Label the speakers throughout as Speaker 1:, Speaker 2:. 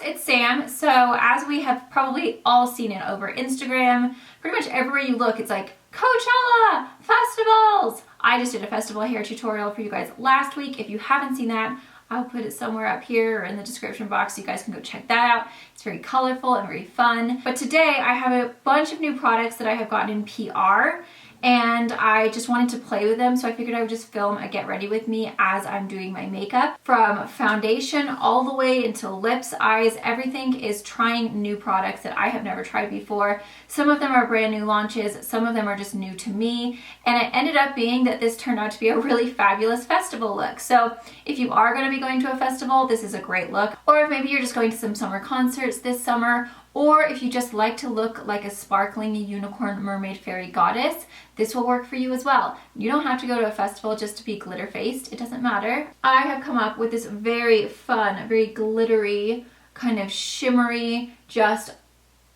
Speaker 1: it's Sam. So as we have probably all seen it over Instagram, pretty much everywhere you look, it's like Coachella, festivals. I just did a festival hair tutorial for you guys last week. If you haven't seen that, I'll put it somewhere up here or in the description box so you guys can go check that out. It's very colorful and very fun. But today I have a bunch of new products that I have gotten in PR, and I just wanted to play with them, so I figured I would just film a get ready with me as I'm doing my makeup. From foundation all the way into lips, eyes, everything is trying new products that I have never tried before. Some of them are brand new launches, some of them are just new to me, and it ended up being that this turned out to be a really fabulous festival look. So if you are going to be going to a festival, this is a great look. Or if maybe you're just going to some summer concerts this summer, or if you just like to look like a sparkling unicorn mermaid fairy goddess, this will work for you as well. You don't have to go to a festival just to be glitter faced. It doesn't matter. I have come up with this very fun, very glittery, kind of shimmery, just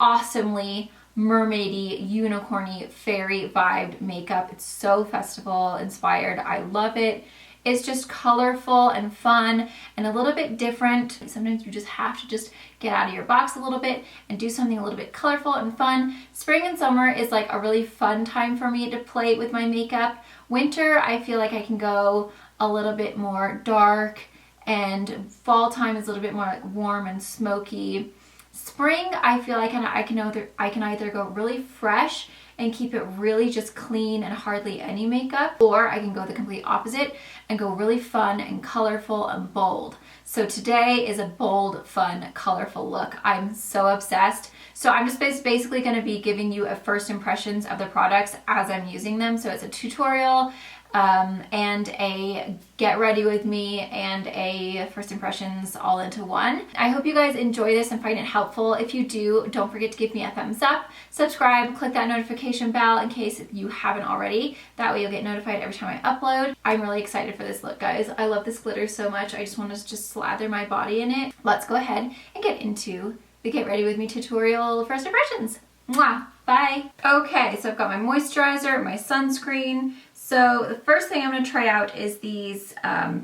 Speaker 1: awesomely mermaidy, unicorny, fairy vibed makeup. It's so festival inspired. I love it. It's just colorful and fun and a little bit different. Sometimes you just have to just get out of your box a little bit and do something a little bit colorful and fun. Spring and summer is like a really fun time for me to play with my makeup. Winter, I feel like I can go a little bit more dark, and fall time is a little bit more like warm and smoky. Spring, I feel like I can either go really fresh and keep it really just clean and hardly any makeup, or I can go the complete opposite and go really fun and colorful and bold. So today is a bold, fun, colorful look. I'm so obsessed. So I'm just basically going to be giving you a first impressions of the products as I'm using them. So it's a tutorial and a get ready with me and a first impressions all into one. I hope you guys enjoy this and find it helpful. If you do, don't forget to give me a thumbs up, subscribe, click that notification bell in case you haven't already. That way you'll get notified every time I upload. I'm really excited for this look, guys. I love this glitter so much. I just want to just slather my body in it. Let's go ahead and get into the get ready with me tutorial first impressions. Mwah! Bye! Okay, so I've got my moisturizer, my sunscreen. So the first thing I'm going to try out is these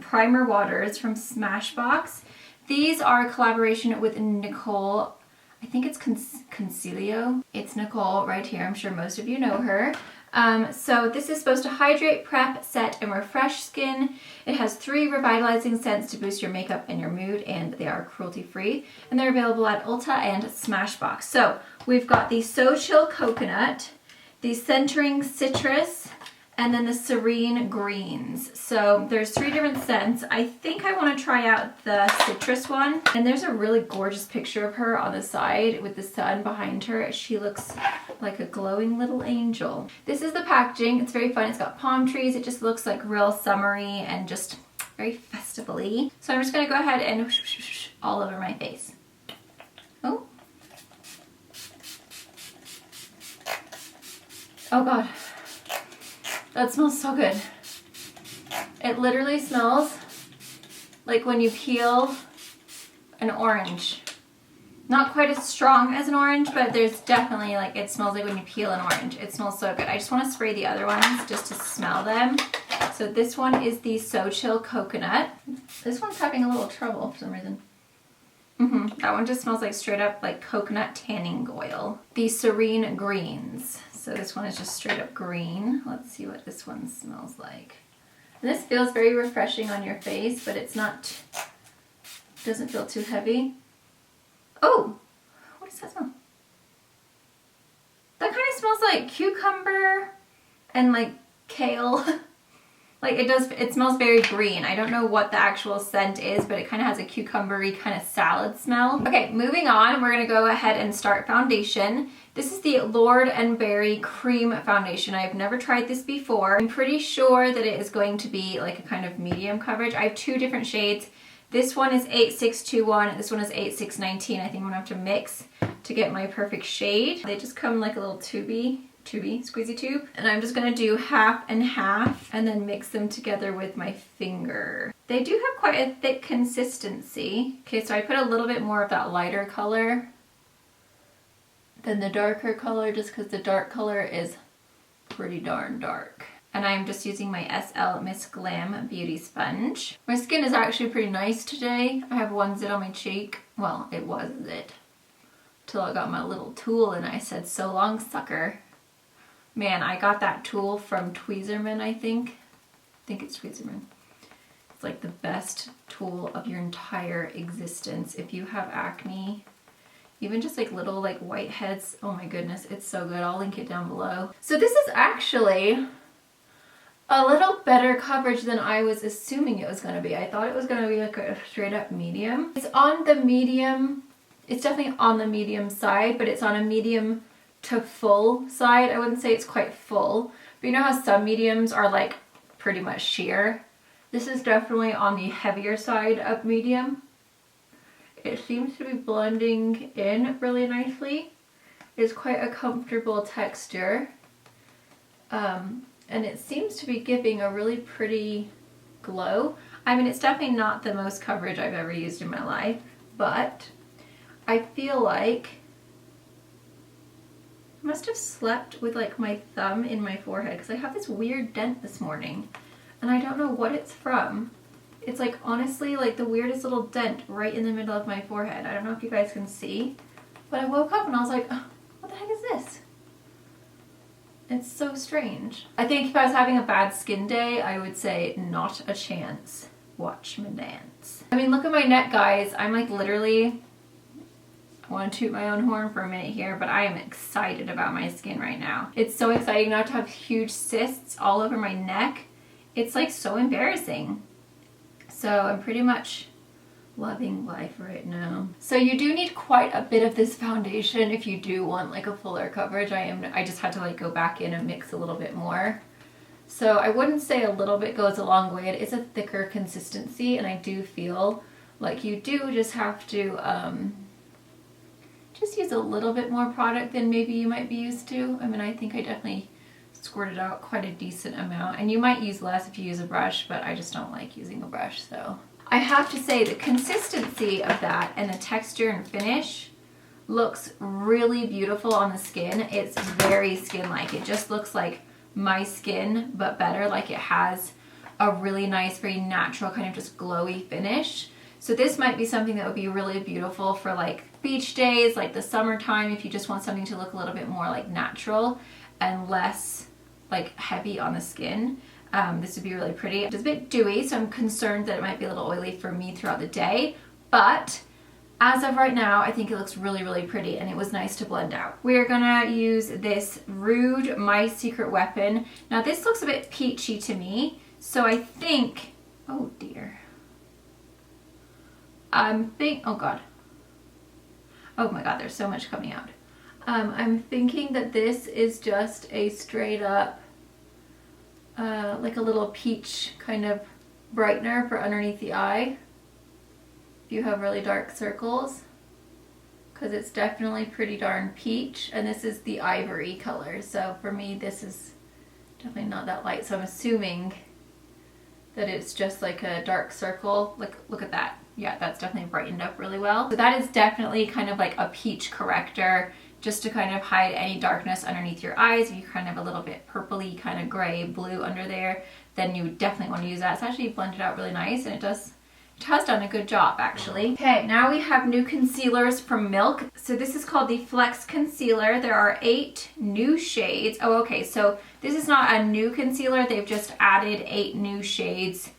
Speaker 1: primer waters from Smashbox. These are a collaboration with Nicole. I think it's Concilio. It's Nicole right here. I'm sure most of you know her. So this is supposed to hydrate, prep, set, and refresh skin. It has 3 revitalizing scents to boost your makeup and your mood, and they are cruelty-free. And they're available at Ulta and Smashbox. So we've got the So Chill Coconut, the Centering Citrus, and then the Serene Greens. So there's 3 different scents. I think I want to try out the citrus one. And there's a really gorgeous picture of her on the side with the sun behind her. She looks like a glowing little angel. This is the packaging. It's very fun. It's got palm trees. It just looks like real summery and just very festival-y. So I'm just going to go ahead and whoosh, whoosh, whoosh, all over my face. Oh. Oh God. That smells so good. It literally smells like when you peel an orange. Not quite as strong as an orange, but there's definitely like, it smells like when you peel an orange. It smells so good. I just want to spray the other ones just to smell them. So this one is the So Chill Coconut. This one's having a little trouble for some reason. That one just smells like straight up like coconut tanning oil. The Serene Greens. So this one is just straight up green. Let's see what this one smells like. And this feels very refreshing on your face, but it's not, doesn't feel too heavy. Oh, what does that smell? That kind of smells like cucumber and like kale. Like it smells very green. I don't know what the actual scent is, but it kind of has a cucumbery kind of salad smell. Okay, moving on, we're gonna go ahead and start foundation. This is the Lord & Berry Cream Foundation. I have never tried this before. I'm pretty sure that it is going to be like a kind of medium coverage. I have 2 different shades. This one is 8621, this one is 8619. I think I'm gonna have to mix to get my perfect shade. They just come in like a little tubey, squeezy tube. And I'm just gonna do half and half and then mix them together with my finger. They do have quite a thick consistency. Okay, so I put a little bit more of that lighter color than the darker color just because the dark color is pretty darn dark. And I'm just using my SL Miss Glam Beauty Sponge. My skin is actually pretty nice today. I have one zit on my cheek. Well, it was a zit. Till I got my little tool and I said, so long, sucker. Man, I got that tool from Tweezerman, I think. I think it's Tweezerman. It's like the best tool of your entire existence. If you have acne, even just like little like whiteheads, oh my goodness, it's so good. I'll link it down below. So this is actually a little better coverage than I was assuming it was going to be. I thought it was going to be like a straight up medium. It's on the medium, it's definitely on the medium side, but it's on a medium to full side. I wouldn't say it's quite full, but you know how some mediums are like pretty much sheer? This is definitely on the heavier side of medium. It seems to be blending in really nicely. It's quite a comfortable texture. And it seems to be giving a really pretty glow. I mean, it's definitely not the most coverage I've ever used in my life, but I feel like I must have slept with like my thumb in my forehead because I have this weird dent this morning and I don't know what it's from. It's like honestly like the weirdest little dent right in the middle of my forehead. I don't know if you guys can see, but I woke up and I was like, oh, what the heck is this? It's so strange. I think if I was having a bad skin day, I would say not a chance. Watch me dance. I mean, look at my neck, guys. I'm like literally, I want to toot my own horn for a minute here, but I am excited about my skin right now. It's so exciting not to have huge cysts all over my neck. It's like so embarrassing. So I'm pretty much loving life right now. So you do need quite a bit of this foundation if you do want like a fuller coverage. I just had to like go back in and mix a little bit more. So I wouldn't say a little bit goes a long way. It is a thicker consistency and I do feel like you do just have to just use a little bit more product than maybe you might be used to. I mean, I think I definitely squirted out quite a decent amount, and you might use less if you use a brush, but I just don't like using a brush. So I have to say the consistency of that and the texture and finish looks really beautiful on the skin. It's very skin-like. It just looks like my skin, but better. Like it has a really nice, very natural kind of just glowy finish. So this might be something that would be really beautiful for like beach days, like the summertime, if you just want something to look a little bit more like natural and less like heavy on the skin. This would be really pretty. It's a bit dewy, so I'm concerned that it might be a little oily for me throughout the day, but as of right now, I think it looks really, really pretty and it was nice to blend out. We're gonna use this Rude My Secret Weapon. Now this looks a bit peachy to me, so I think, oh dear. Oh God. Oh my God, there's so much coming out. I'm thinking that this is just a straight up, like a little peach kind of brightener for underneath the eye. If you have really dark circles, because it's definitely pretty darn peach, and this is the ivory color. So for me, this is definitely not that light. So I'm assuming that it's just like a dark circle. Like, look at that. Yeah, that's definitely brightened up really well. So that is definitely kind of like a peach corrector, just to kind of hide any darkness underneath your eyes. If you kind of a little bit purpley, kind of gray, blue under there, then you would definitely want to use that. It's actually blended out really nice, and it has done a good job actually. Okay, now we have new concealers from Milk. So this is called the Flex Concealer. There are 8 new shades. Oh, okay, so this is not a new concealer. They've just added 8 new shades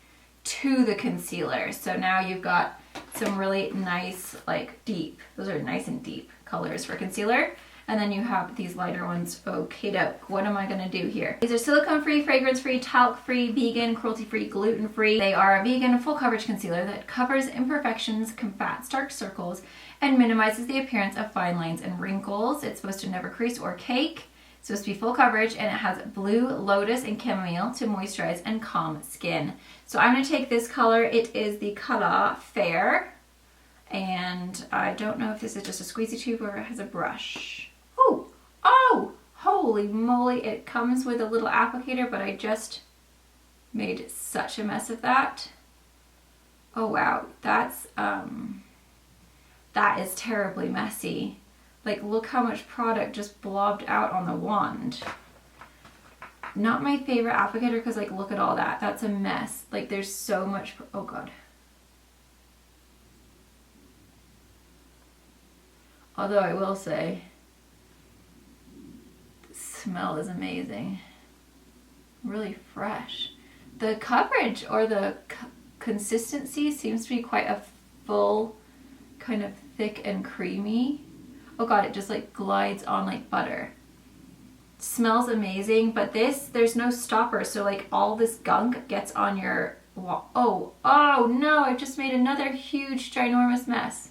Speaker 1: to the concealer. So now you've got some really nice, like deep, those are nice and deep colors for concealer. And then you have these lighter ones. Okay, doke. What am I gonna do here? These are silicone-free, fragrance-free, talc-free, vegan, cruelty-free, gluten-free. They are a vegan full coverage concealer that covers imperfections, combats dark circles, and minimizes the appearance of fine lines and wrinkles. It's supposed to never crease or cake. It's supposed to be full coverage, and it has blue, lotus, and chamomile to moisturize and calm skin. So I'm gonna take this color. It is the color Fair. And I don't know if this is just a squeezy tube or it has a brush. Oh, holy moly. It comes with a little applicator, but I just made such a mess of that. Oh wow, that is terribly messy. Like, look how much product just blobbed out on the wand. Not my favorite applicator because like look at all that. That's a mess. Like there's so much, oh god. Although I will say, the smell is amazing. Really fresh. The coverage or the consistency seems to be quite a full, kind of thick and creamy. Oh god, it just like glides on like butter. Smells amazing, but there's no stopper, so like all this gunk gets on your wall. Oh no, I've just made another huge ginormous mess.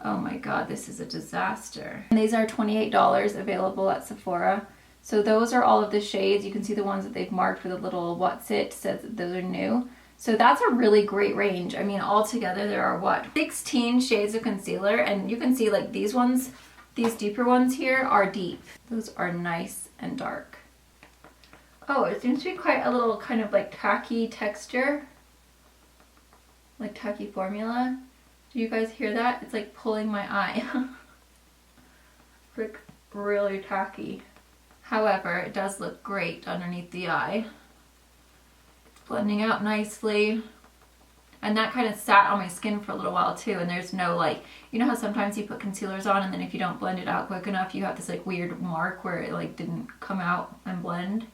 Speaker 1: Oh my god, this is a disaster. And these are $28 available at Sephora. So those are all of the shades. You can see the ones that they've marked with a little what's it, says that those are new. So that's a really great range. I mean, altogether there are what? 16 shades of concealer, and you can see like these ones, these deeper ones here are deep. Those are nice and dark. Oh, it seems to be quite a little kind of like tacky texture. Like tacky formula. Do you guys hear that? It's like pulling my eye. Like really tacky. However, it does look great underneath the eye. It's blending out nicely. And that kind of sat on my skin for a little while too, and there's no like, you know how sometimes you put concealers on and then if you don't blend it out quick enough, you have this like weird mark where it like didn't come out and blend.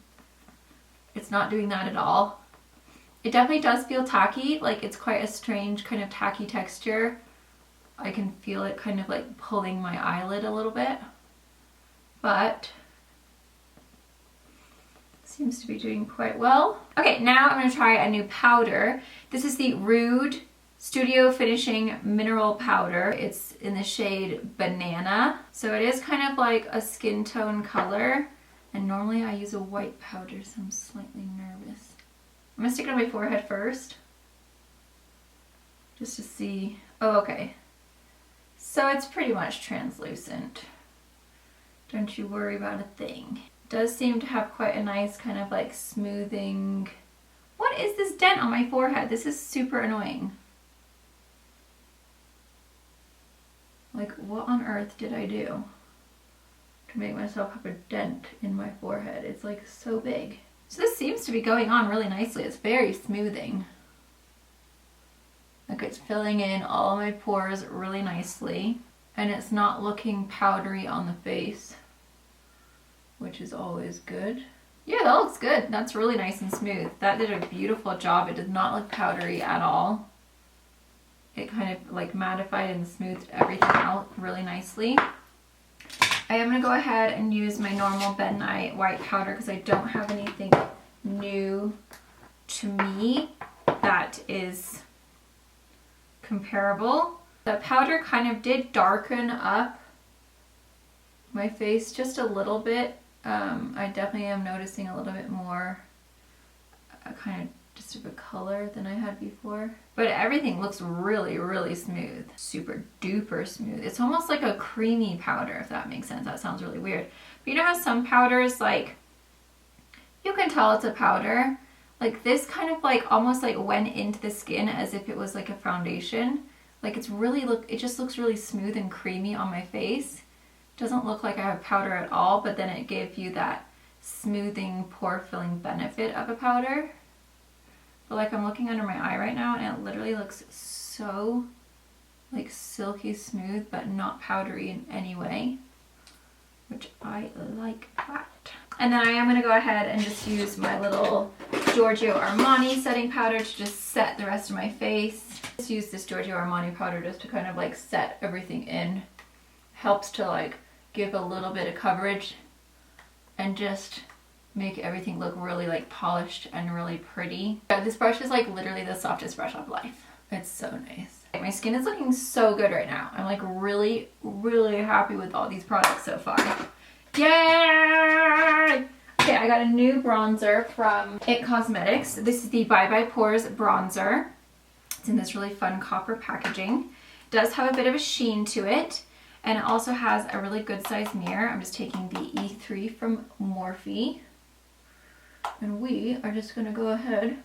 Speaker 1: It's not doing that at all. It definitely does feel tacky, like it's quite a strange kind of tacky texture. I can feel it kind of like pulling my eyelid a little bit, but seems to be doing quite well. Okay, now I'm going to try a new powder. This is the Rude Studio Finishing Mineral Powder. It's in the shade Banana. So it is kind of like a skin tone color. And normally I use a white powder, so I'm slightly nervous. I'm going to stick it on my forehead first. Just to see. Oh, okay. So it's pretty much translucent. Don't you worry about a thing. Does seem to have quite a nice kind of like smoothing. What is this dent on my forehead? This is super annoying. Like what on earth did I do to make myself have a dent in my forehead? It's like so big. So this seems to be going on really nicely. It's very smoothing. Like it's filling in all my pores really nicely. And it's not looking powdery on the face, which is always good. Yeah, that looks good. That's really nice and smooth. That did a beautiful job. It did not look powdery at all. It kind of like mattified and smoothed everything out really nicely. I am going to go ahead and use my normal Bentonite white powder because I don't have anything new to me that is comparable. The powder kind of did darken up my face just a little bit. I definitely am noticing a little bit more kind of just of a color than I had before. But everything looks really, really smooth. Super duper smooth. It's almost like a creamy powder, if that makes sense. That sounds really weird. But you know how some powders, like, you can tell it's a powder. Like this kind of like almost like went into the skin as if it was like a foundation. Like it's really it just looks really smooth and creamy on my face. Doesn't look like I have powder at all, but then it gave you that smoothing, pore filling benefit of a powder. But like I'm looking under my eye right now and it literally looks so like silky smooth, but not powdery in any way, which I like that. And then I am going to go ahead and just use my little Giorgio Armani setting powder to just set the rest of my face. Just use this Giorgio Armani powder just to kind of like set everything in. Helps to like give a little bit of coverage and just make everything look really like polished and really pretty. This brush is like literally the softest brush of life. It's so nice. My skin is looking so good right now. I'm like really, really happy with all these products so far. Yay! Okay, I got a new bronzer from IT Cosmetics. This is the Bye Bye Pores bronzer. It's in this really fun copper packaging. It does have a bit of a sheen to it. And it also has a really good size mirror. I'm just taking the E3 from Morphe. And we are just going to go ahead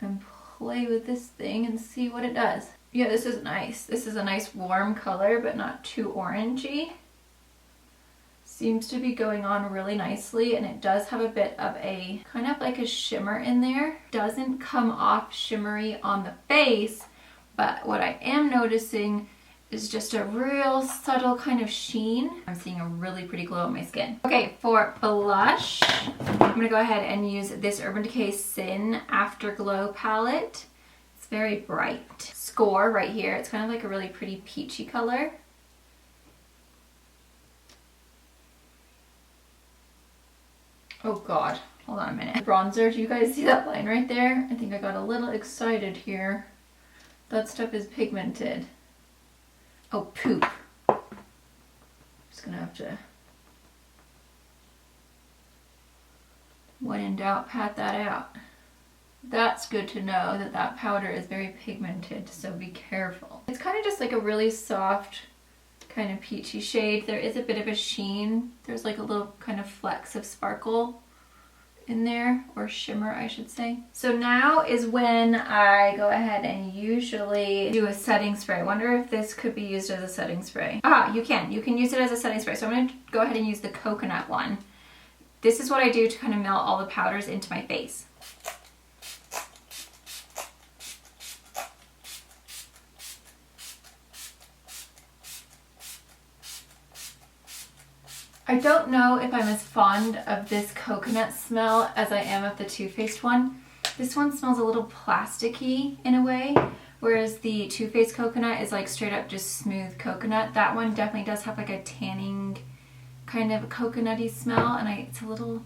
Speaker 1: and play with this thing and see what it does. Yeah, this is nice. This is a nice warm color, but not too orangey. seems to be going on really nicely, and it does have a bit of a kind of like a shimmer in there. Doesn't come off shimmery on the face, but what I am noticing is just a real subtle kind of sheen. I'm seeing a really pretty glow on my skin. Okay, for blush, I'm gonna go ahead and use this Urban Decay Sin Afterglow palette. It's very bright. Score right here, it's kind of like a really pretty peachy color. Oh God, hold on a minute. Bronzer, do you guys see that line right there? I think I got a little excited here. That stuff is pigmented. Oh, poop. Just gonna have to, when in doubt, pat that out. That's good to know that that powder is very pigmented, so be careful. It's kind of just like a really soft, kind of peachy shade. There is a bit of a sheen. There's like a little kind of flecks of sparkle in there, or shimmer I should say. So now is when I go ahead and usually do a setting spray. I wonder if this could be used as a setting spray. Ah, you can use it as a setting spray. So I'm going to go ahead and use the coconut one. This is what I do to kind of melt all the powders into my face. I don't know if I'm as fond of this coconut smell as I am of the Too Faced one. This one smells a little plasticky in a way, whereas the Too Faced coconut is like straight up just smooth coconut. That one definitely does have like a tanning kind of coconutty smell, and it's a little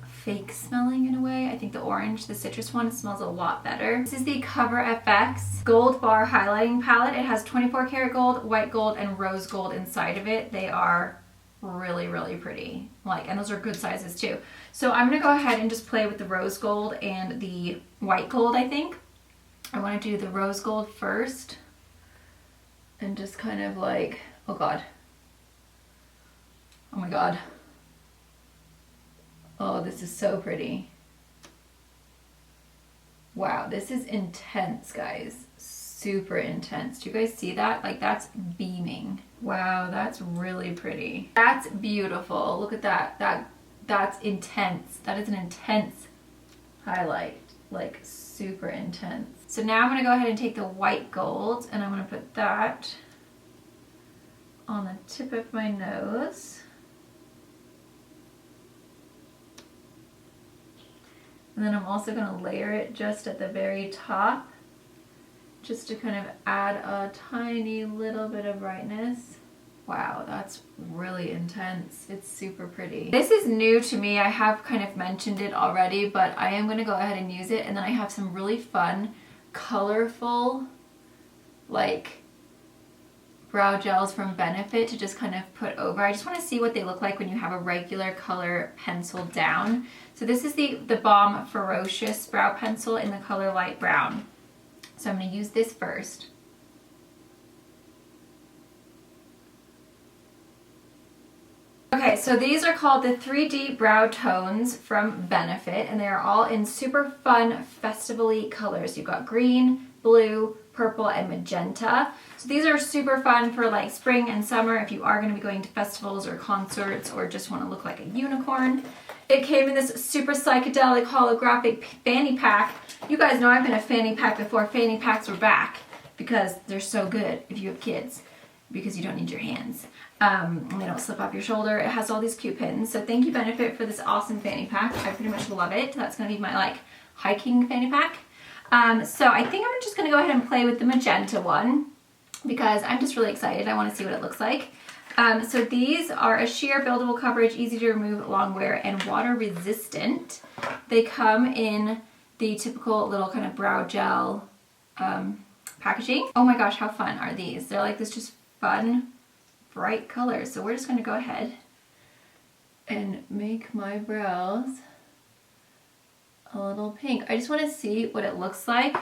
Speaker 1: fake smelling in a way. I think the orange, the citrus one, smells a lot better. This is the Coverfx Gold Bar Highlighting Palette. It has 24 karat gold, white gold, and rose gold inside of it. They are really, really pretty. And those are good sizes too. So I'm gonna go ahead and just play with the rose gold and the white gold, I think. I wanna do the rose gold first and just kind of like, oh God. Oh my God. Oh, this is so pretty. Wow, this is intense, guys. Super intense. Do you guys see that? Like, that's beaming. Wow, that's really pretty. That's beautiful. Look at that. That's intense. That is an intense highlight. Like, super intense. So now I'm gonna go ahead and take the white gold and I'm gonna put that on the tip of my nose. And then I'm also gonna layer it just at the very top, just to kind of add a tiny little bit of brightness. Wow, that's really intense. It's super pretty. This is new to me. I have kind of mentioned it already, but I am gonna go ahead and use it. And then I have some really fun, colorful, like brow gels from Benefit to just kind of put over. I just wanna see what they look like when you have a regular color pencil down. So this is the Balm Ferocious brow pencil in the color light brown. So I'm going to use this first. Okay, so these are called the 3D Brow Tones from Benefit, and they are all in super fun festival-y colors. You've got green, blue, purple, and magenta. So these are super fun for like spring and summer if you are going to be going to festivals or concerts or just want to look like a unicorn. It came in this super psychedelic holographic fanny pack. You guys know I've been a fanny pack before fanny packs were back because they're so good if you have kids because you don't need your hands. And they don't slip off your shoulder. It has all these cute pins. So thank you Benefit for this awesome fanny pack. I pretty much love it. That's going to be my like hiking fanny pack. So I think I'm just going to go ahead and play with the magenta one because I'm just really excited. I want to see what it looks like. So these are a sheer buildable coverage, easy to remove, long wear, and water resistant. They come in the typical little kind of brow gel packaging. Oh my gosh, how fun are these? They're like this just fun, bright colors. So we're just going to go ahead and make my brows a little pink. I just want to see what it looks like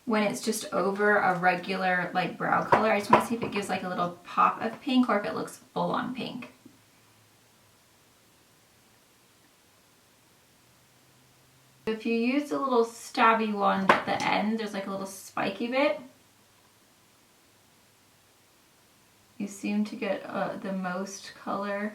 Speaker 1: when it's just over a regular like brow color. I just want to see if it gives like a little pop of pink or if it looks full on pink. If you use a little stabby wand at the end, there's like a little spiky bit. You seem to get the most color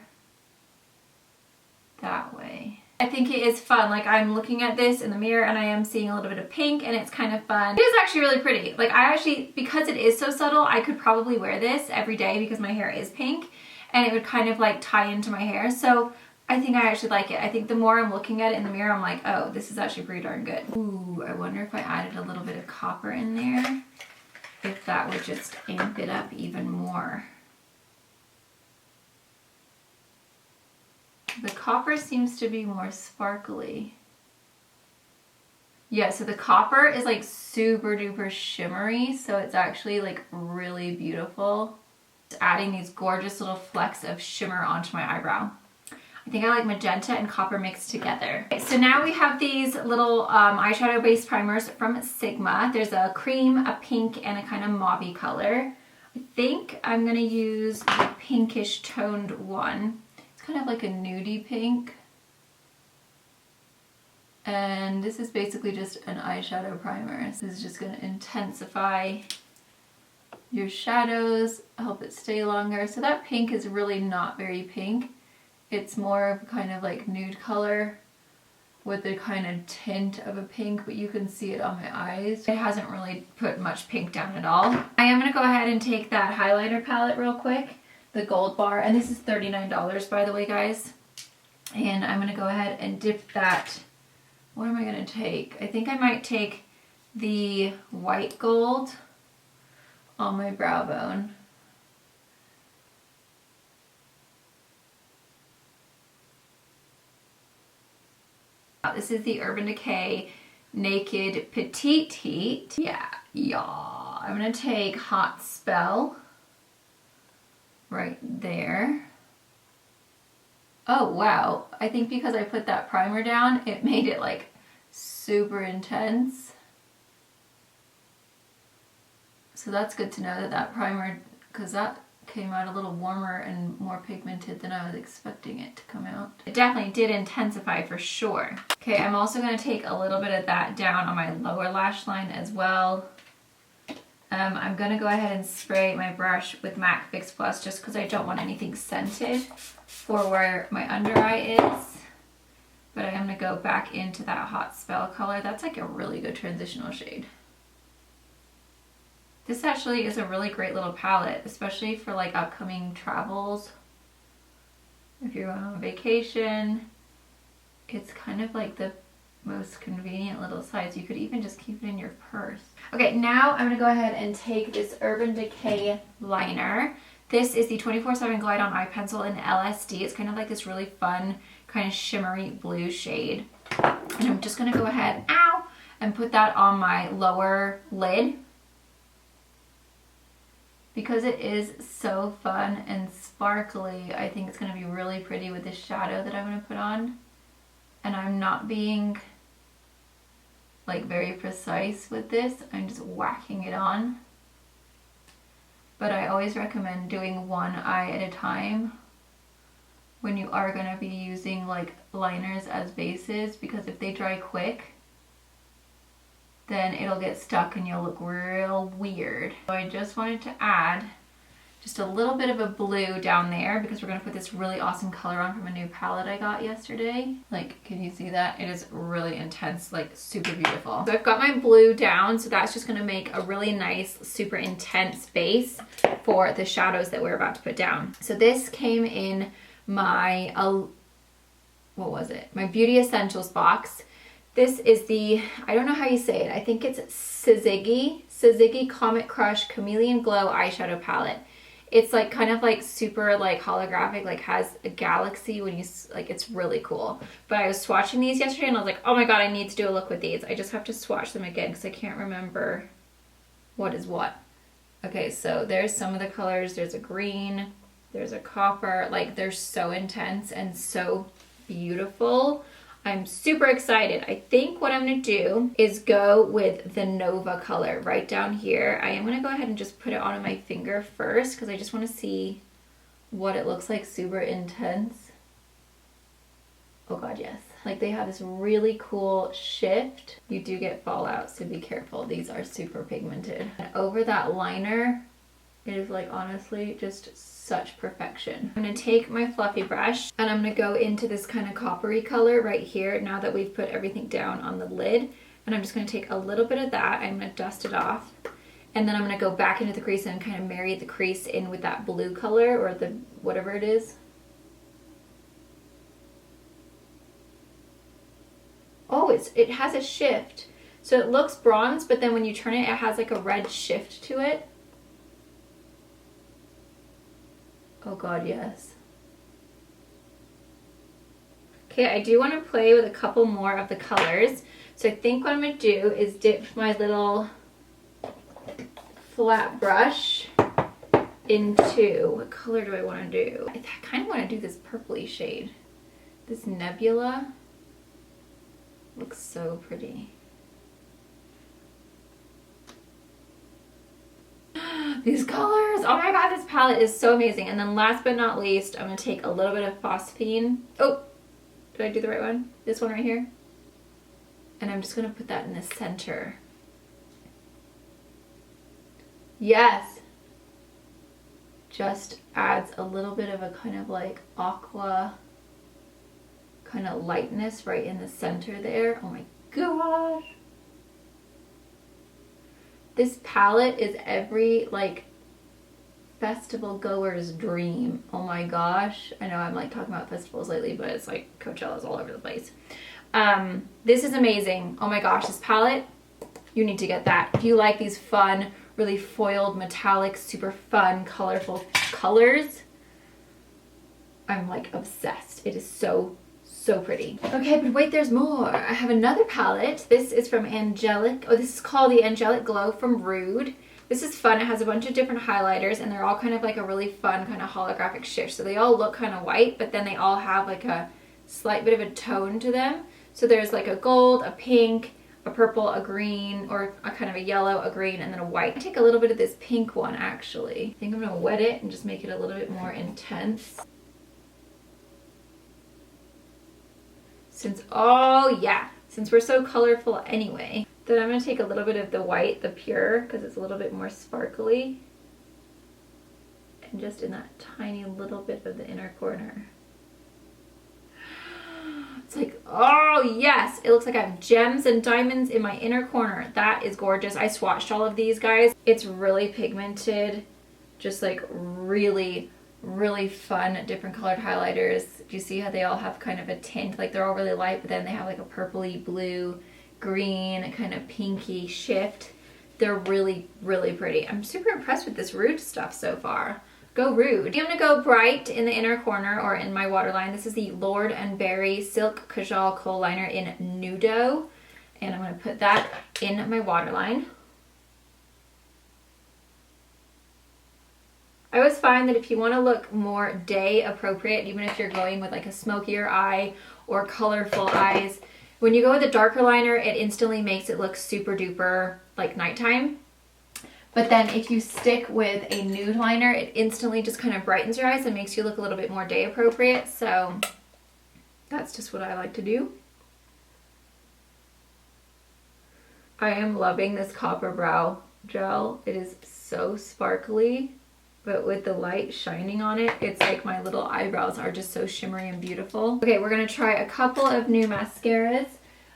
Speaker 1: that way. I think it is fun. Like, I'm looking at this in the mirror and I am seeing a little bit of pink, and it's kind of fun. It is actually really pretty. Like, I actually, because it is so subtle, I could probably wear this every day because my hair is pink and it would kind of like tie into my hair. So I think I actually like it. I think the more I'm looking at it in the mirror, I'm like, oh, this is actually pretty darn good. Ooh, I wonder if I added a little bit of copper in there, if that would just amp it up even more. The copper seems to be more sparkly. Yeah, so the copper is like super duper shimmery, so it's actually like really beautiful. Just adding these gorgeous little flecks of shimmer onto my eyebrow. I think I like magenta and copper mixed together. Okay, so now we have these little eyeshadow based primers from Sigma. There's a cream, a pink, and a kind of mauve-y color. I think I'm gonna use the pinkish toned one. It's kind of like a nudie pink. And this is basically just an eyeshadow primer. This is just gonna intensify your shadows, help it stay longer. So that pink is really not very pink. It's more of kind of like nude color with the kind of tint of a pink, but you can see it on my eyes. It hasn't really put much pink down at all. I am gonna go ahead and take that highlighter palette real quick, the Gold Bar, and this is $39 by the way, guys. And I'm gonna go ahead and dip that. What am I gonna take? I think I might take the white gold on my brow bone. This is the Urban Decay Naked Petite Heat. Yeah, y'all. I'm gonna take Hot Spell right there. Oh wow, I think because I put that primer down, it made it like super intense. So that's good to know that that primer, because that came out a little warmer and more pigmented than I was expecting it to come out. It definitely did intensify for sure. Okay, I'm also going to take a little bit of that down on my lower lash line as well. I'm going to go ahead and spray my brush with MAC Fix Plus just because I don't want anything scented for where my under eye is. But I am going to go back into that Hot Spell color. That's like a really good transitional shade. This actually is a really great little palette, especially for like upcoming travels. If you're going on vacation, it's kind of like the most convenient little size. You could even just keep it in your purse. Okay, now I'm gonna go ahead and take this Urban Decay liner. This is the 24/7 Glide On Eye Pencil in LSD. It's kind of like this really fun, kind of shimmery blue shade. And I'm just gonna go ahead, ow, and put that on my lower lid. Because it is so fun and sparkly, I think it's going to be really pretty with the shadow that I'm going to put on. And I'm not being like very precise with this, I'm just whacking it on. But I always recommend doing one eye at a time when you are going to be using like liners as bases, because if they dry quick, then it'll get stuck and you'll look real weird. So I just wanted to add just a little bit of a blue down there because we're gonna put this really awesome color on from a new palette I got yesterday. Like, can you see that? It is really intense, like super beautiful. So I've got my blue down, so that's just gonna make a really nice, super intense base for the shadows that we're about to put down. So this came in my, what was it? My Beauty Essentials box. This is the, I don't know how you say it, I think it's Syzygy Comet Crush Chameleon Glow Eyeshadow Palette. It's like kind of like super like holographic, like has a galaxy when you, like it's really cool. But I was swatching these yesterday and I was like, oh my god, I need to do a look with these. I just have to swatch them again because I can't remember what is what. Okay, so there's some of the colors. There's a green, there's a copper, like they're so intense and so beautiful. I'm super excited. I think what I'm gonna do is go with the Nova color right down here. I am gonna go ahead and just put it on my finger first because I just wanna see what it looks like super intense. Oh god, yes. Like they have this really cool shift. You do get fallout, so be careful. These are super pigmented. And over that liner, It is like honestly just such perfection. I'm gonna take my fluffy brush and I'm gonna go into this kind of coppery color right here now that we've put everything down on the lid. And I'm just gonna take a little bit of that, I'm gonna dust it off. And then I'm gonna go back into the crease and kind of marry the crease in with that blue color or the whatever it is. Oh, it has a shift. So it looks bronze, but then when you turn it, it has like a red shift to it. Oh God, yes. Okay, I do want to play with a couple more of the colors. So I think what I'm going to do is dip my little flat brush into, what color do I want to do? I kind of want to do this purpley shade. This Nebula looks so pretty. These colors, oh my God, this palette is so amazing. And then last but not least, I'm going to take a little bit of phosphine. Oh, did I do the right one? This one right here. And I'm just going to put that in the center. Yes. Just adds a little bit of a kind of like aqua kind of lightness right in the center there. Oh my gosh. This palette is every like festival goer's dream. Oh my gosh. I know I'm like talking about festivals lately, but it's like Coachella's all over the place. This is amazing. Oh my gosh, this palette, you need to get that. If you like these fun, really foiled, metallic, super fun, colorful colors, I'm like obsessed. It is so pretty. Okay, but wait, there's more. I have another palette. This is from Angelic. Oh, this is called the Angelic Glow from Rude. This is fun. It has a bunch of different highlighters and they're all kind of like a really fun kind of holographic shift. So they all look kind of white, but then they all have like a slight bit of a tone to them. So there's like a gold, a pink, a purple, a green, or a kind of a yellow, a green, and then a white. I take a little bit of this pink one actually. I think I'm gonna wet it and just make it a little bit more intense. Since we're so colorful anyway, then I'm going to take a little bit of the white, the pure, because it's a little bit more sparkly. And just in that tiny little bit of the inner corner. It's like, oh yes! It looks like I have gems and diamonds in my inner corner. That is gorgeous. I swatched all of these, guys. It's really pigmented, just like really fun different colored highlighters. Do you see how they all have kind of a tint, like they're all really light, but then they have like a purpley blue, green, kind of pinky shift. They're really pretty. I'm super impressed with this Rude stuff so far. Go Rude. I'm gonna go bright in the inner corner or in my waterline. This is the Lord & Berry Silk Kajal Kohl Liner in Nudo, and I'm gonna put that in my waterline. I always find that if you want to look more day appropriate, even if you're going with like a smokier eye or colorful eyes, when you go with a darker liner, it instantly makes it look super duper like nighttime. But then if you stick with a nude liner, it instantly just kind of brightens your eyes and makes you look a little bit more day appropriate. So that's just what I like to do. I am loving this Copper Brow Gel. It is so sparkly. But with the light shining on it, it's like my little eyebrows are just so shimmery and beautiful. Okay, we're gonna try a couple of new mascaras.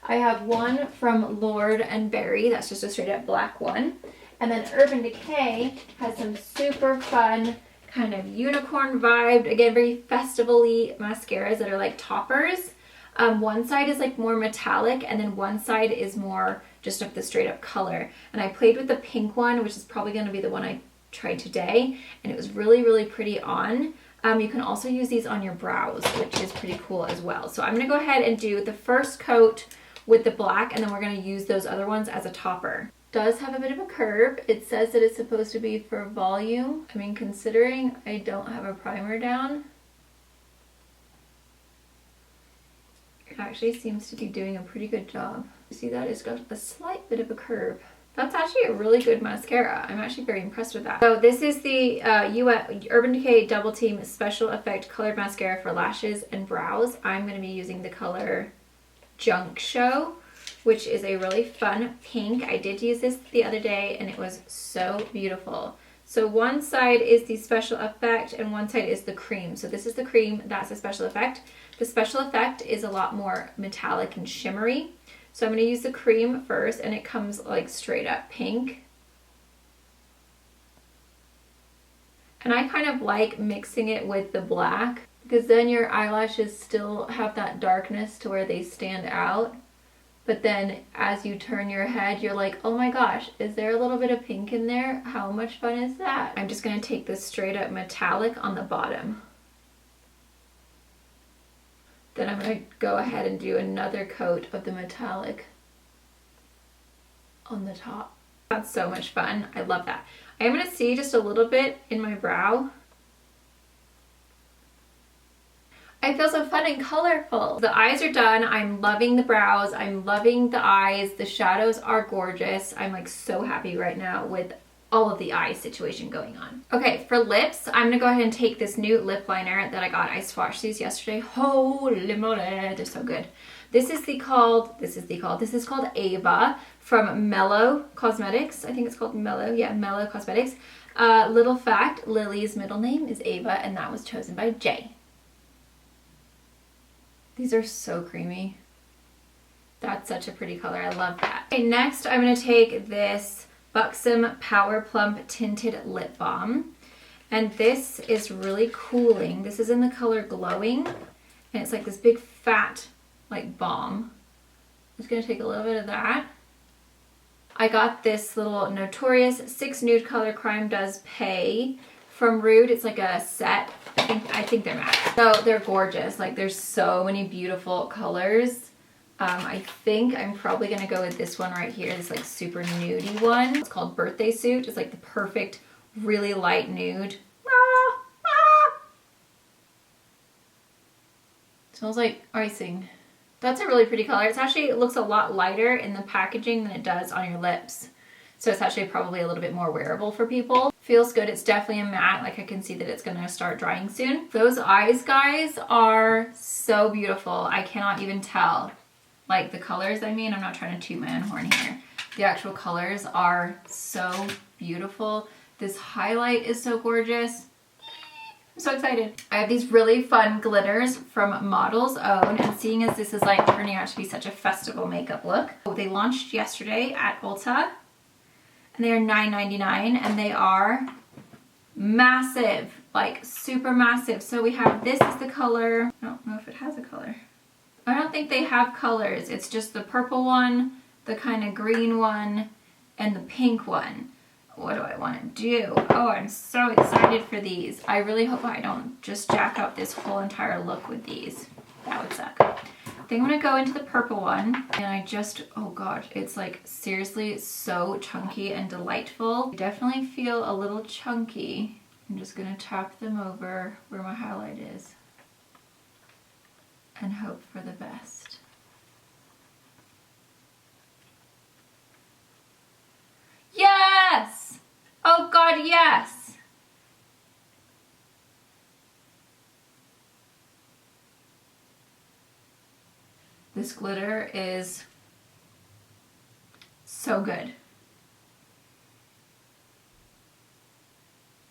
Speaker 1: I have one from Lord & Berry, that's just a straight up black one. And then Urban Decay has some super fun, kind of unicorn vibed, again, very festival-y mascaras that are like toppers. One side is like more metallic and then one side is more just of the straight up color. And I played with the pink one, which is probably gonna be the one I tried today, and it was really pretty on. You can also use these on your brows, which is pretty cool as well. So I'm gonna go ahead and do the first coat with the black, and then we're gonna use those other ones as a topper. It does have a bit of a curve. It says that it's supposed to be for volume. I mean, considering I don't have a primer down, it actually seems to be doing a pretty good job. You see that? It's got a slight bit of a curve. That's actually a really good mascara. I'm actually very impressed with that. So this is the Urban Decay Double Team Special Effect Colored Mascara for Lashes and Brows. I'm going to be using the color Junk Show, which is a really fun pink. I did use this the other day and it was so beautiful. So one side is the special effect and one side is the cream. So this is the cream, that's the special effect. The special effect is a lot more metallic and shimmery. So I'm going to use the cream first, and it comes like straight up pink. And I kind of like mixing it with the black, because then your eyelashes still have that darkness to where they stand out. But then as you turn your head, you're like, oh my gosh, is there a little bit of pink in there? How much fun is that? I'm just gonna take this straight up metallic on the bottom. Then I'm gonna go ahead and do another coat of the metallic on the top. That's so much fun. I love that. I am gonna see just a little bit in my brow. I feel so fun and colorful. The eyes are done. I'm loving the brows. I'm loving the eyes. The shadows are gorgeous. I'm like so happy right now with all of the eye situation going on. Okay, for lips, I'm gonna go ahead and take this new lip liner that I got. I swatched these yesterday. Holy moly, they're so good. This is called Ava from Mellow Cosmetics. I think it's called Mellow. Yeah, Mellow Cosmetics. Little fact, Lily's middle name is Ava, and that was chosen by Jay. These are so creamy. That's such a pretty color. I love that. Okay, next I'm going to take this Buxom Power Plump Tinted Lip Balm. And this is really cooling. This is in the color Glowing. And it's like this big fat like balm. I'm just going to take a little bit of that. I got this little Notorious 6 Nude Color Crime Does Pay from Rude. It's like a set. I think they're matte. So they're gorgeous. Like there's so many beautiful colors. I think I'm probably gonna go with this one right here. This like super nudie one. It's called Birthday Suit. It's like the perfect, really light nude. Smells like icing. That's a really pretty color. It's actually, it looks a lot lighter in the packaging than it does on your lips. So it's actually probably a little bit more wearable for people. Feels good. It's definitely a matte. Like I can see that it's gonna start drying soon. Those eyes, guys, are so beautiful. I cannot even tell. Like the colors, I mean, I'm not trying to toot my own horn here. The actual colors are so beautiful. This highlight is so gorgeous. I'm so excited. I have these really fun glitters from Model's Own, and seeing as this is like turning out to be such a festival makeup look. They launched yesterday at Ulta. And they are $9.99, and they are massive, like super massive. So we have, this is the color. I don't know if it has a color. I don't think they have colors. It's just the purple one, the kind of green one, and the pink one. What do I want to do? Oh, I'm so excited for these. I really hope I don't just jack up this whole entire look with these. That would suck. I think I'm gonna go into the purple one, and I just, oh god, it's like seriously so chunky and delightful. I definitely feel a little chunky. I'm just gonna tap them over where my highlight is and hope for the best. Yes! Oh god, yes! This glitter is so good.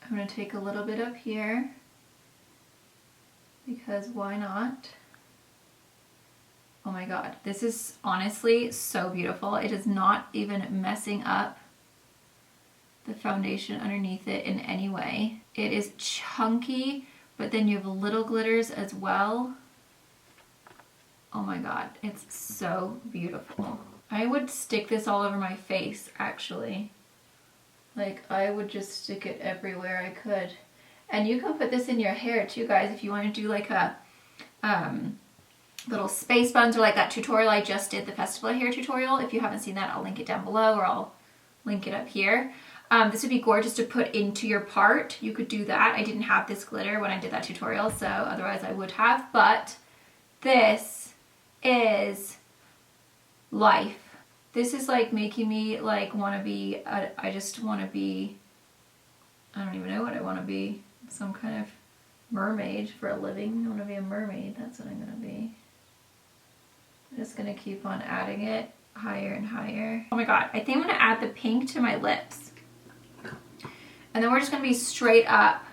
Speaker 1: I'm going to take a little bit up here because why not? Oh my god, this is honestly so beautiful. It is not even messing up the foundation underneath it in any way. It is chunky, but then you have little glitters as well. Oh my god, it's so beautiful. I would stick this all over my face, actually. Like, I would just stick it everywhere I could. And you can put this in your hair too, guys, if you want to do like a little space buns, or like that tutorial I just did, the festival hair tutorial. If you haven't seen that, I'll link it down below, or I'll link it up here. This would be gorgeous to put into your part. You could do that. I didn't have this glitter when I did that tutorial, so otherwise I would have, but this is life. This is like making me like want to be, I just want to be, I don't even know what I want to be, some kind of mermaid for a living. I want to be a mermaid, that's what I'm going to be. I'm just going to keep on adding it higher and higher. Oh my god, I think I'm going to add the pink to my lips. And then we're just gonna be straight up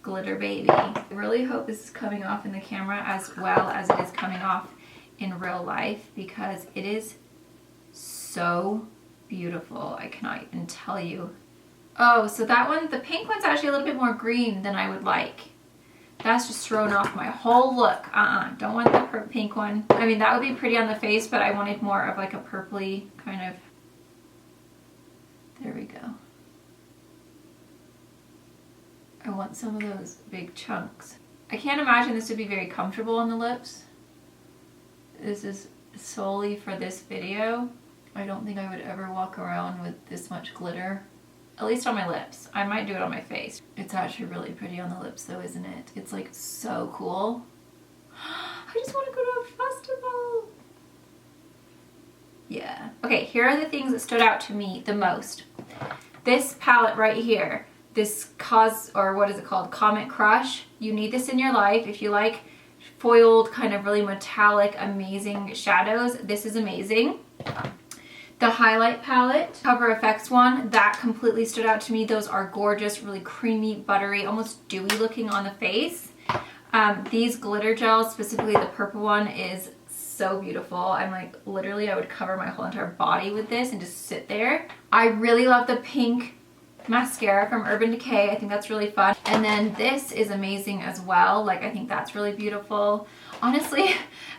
Speaker 1: glitter baby. I really hope this is coming off in the camera as well as it is coming off in real life, because it is so beautiful. I cannot even tell you. Oh, so that one, the pink one's actually a little bit more green than I would like. That's just thrown off my whole look. Don't want the pink one. I mean, that would be pretty on the face, but I wanted more of like a purpley kind of. There we go. I want some of those big chunks. I can't imagine this would be very comfortable on the lips. This is solely for this video. I don't think I would ever walk around with this much glitter. At least on my lips. I might do it on my face. It's actually really pretty on the lips though, isn't it? It's like so cool. I just want to go to a festival. Yeah. Okay, here are the things that stood out to me the most. This palette right here. This what is it called? Comet Crush. You need this in your life. If you like foiled, kind of really metallic, amazing shadows, this is amazing. The highlight palette, Coverfx one, that completely stood out to me. Those are gorgeous, really creamy, buttery, almost dewy looking on the face. These glitter gels, specifically the purple one, is so beautiful. I'm like, literally I would cover my whole entire body with this and just sit there. I really love the pink mascara from Urban Decay. I think that's really fun. And then this is amazing as well. Like, I think that's really beautiful. Honestly,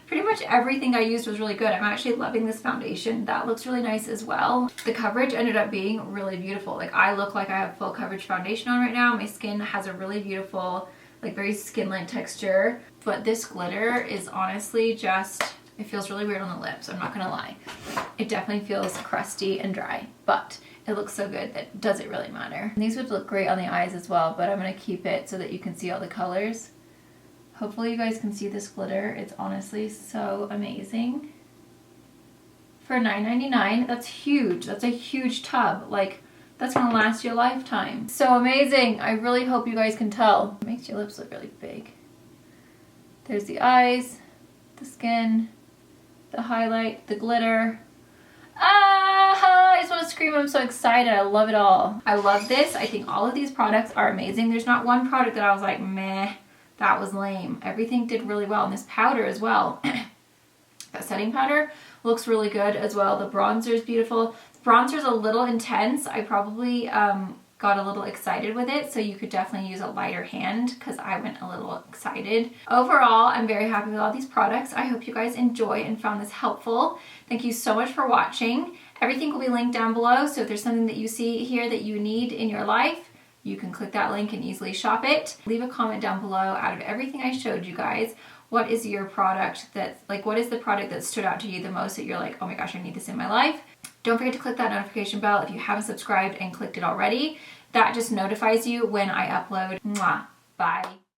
Speaker 1: pretty much everything I used was really good. I'm actually loving this foundation. That looks really nice as well. The coverage ended up being really beautiful. Like, I look like I have full coverage foundation on right now. My skin has a really beautiful, like very skin-like texture. But this glitter is honestly just, it feels really weird on the lips. I'm not gonna lie. It definitely feels crusty and dry, but it looks so good that does it really matter. And these would look great on the eyes as well, but I'm gonna keep it so that you can see all the colors. Hopefully you guys can see this glitter. It's honestly so amazing. For $9.99, that's huge. That's a huge tub. Like, that's gonna last you a lifetime. So amazing. I really hope you guys can tell. It makes your lips look really big. There's the eyes, the skin, the highlight, the glitter. I just want to scream. I'm so excited. I love it all. I love this. I think all of these products are amazing. There's not one product that I was like, meh, that was lame. Everything did really well. And this powder as well. That setting powder looks really good as well. The bronzer is beautiful. The bronzer is a little intense. I probably got a little excited with it, so you could definitely use a lighter hand because I went a little excited. Overall, I'm very happy with all these products. I hope you guys enjoy and found this helpful. Thank you so much for watching. Everything will be linked down below, so if there's something that you see here that you need in your life, you can click that link and easily shop it. Leave a comment down below. Out of everything I showed you guys, what is your product what is the product that stood out to you the most that you're like, oh my gosh, I need this in my life? Don't forget to click that notification bell if you haven't subscribed and clicked it already. That just notifies you when I upload. Mwah. Bye.